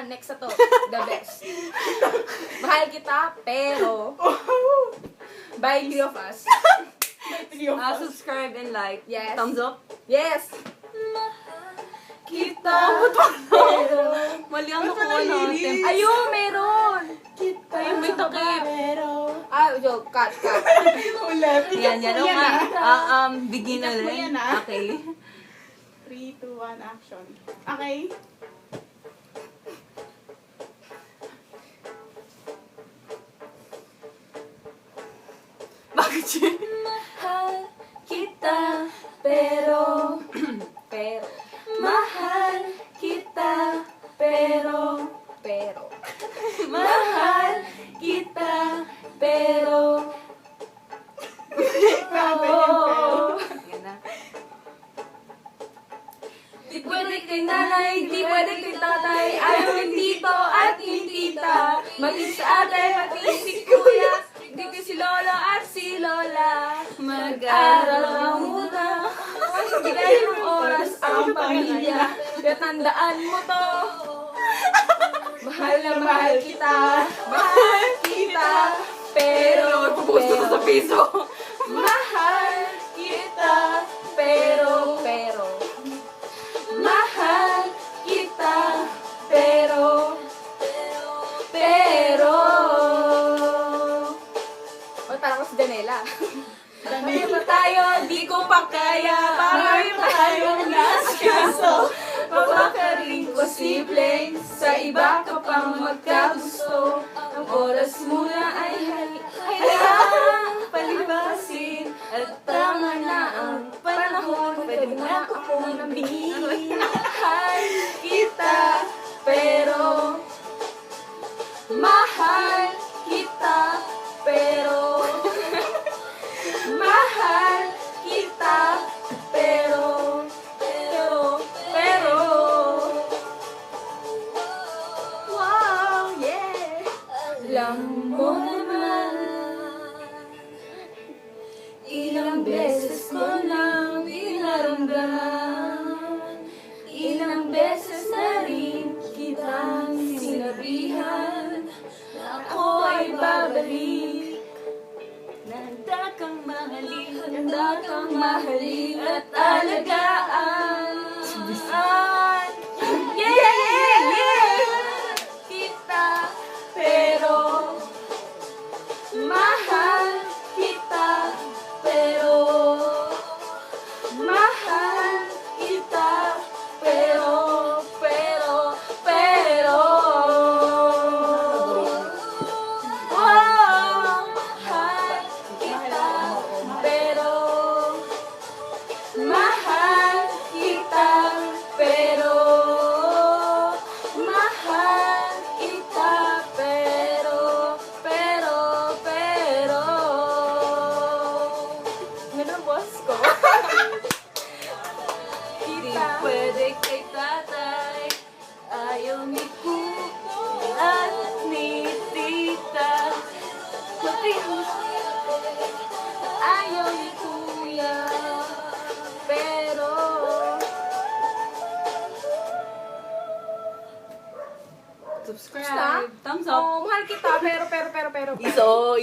next na to. The best. Mahal kita, pero... By three of us. Subscribe and like. Yes. Thumbs up. Yes! Kita. Pero... Mali ang nakuha natin. Ayun, meron! Ayun, may takip. Joke, cut. Ulit. Yan o nga. Begin Ikat mo ulit. yan, ah. Okay. 3, 2, 1, action. Okay? Bakit yun? Mahal kita, pero... pero... Mahal kita, pero... pero... Mahal kita, pero... Yan na. Di pwede kay nanay, di pwede kay tatay, ayaw yung tito at yung tita. Mati sa ate, mati si kuya, di ko si lolo at si lola. Mag-aral ang muna, bigay ng oras ang pamilya, kaya tandaan mo to. Mahal na mahal kita, pero, Pupusto sa piso. mahal kita, pero, mahal kita, pero, o, parang ko si Janela. Marami pa tayo, di ko pa kaya, marami pa tayong nasikaso. Baka rin posibleng, sa iba ka pang magkagusto. Ang oras muna ay hayaang palibasin. At tama na ang panahon, pwede na akong nabingin. Mahal kita, pero mahal kita, pero mahal kita, pero wow, yeah. Alam mo naman, ilang beses ko nang pinaramdaman, ilang beses na rin kitang sinabihan na ako ay babalik. Handa kang mahalin at alagaan. Yeah! Kita, pero mahal kita, pero mahal kita, pero wow, mahal kita, pero mahal kita, pero mahal kita, pero ganun boss ko. Di Kita pwede kay tatay. Ayaw ni kuya at ni tita. ayaw ni kuya, pero Subscribe. Thumbs up. oh, mahal kita, pero Iso.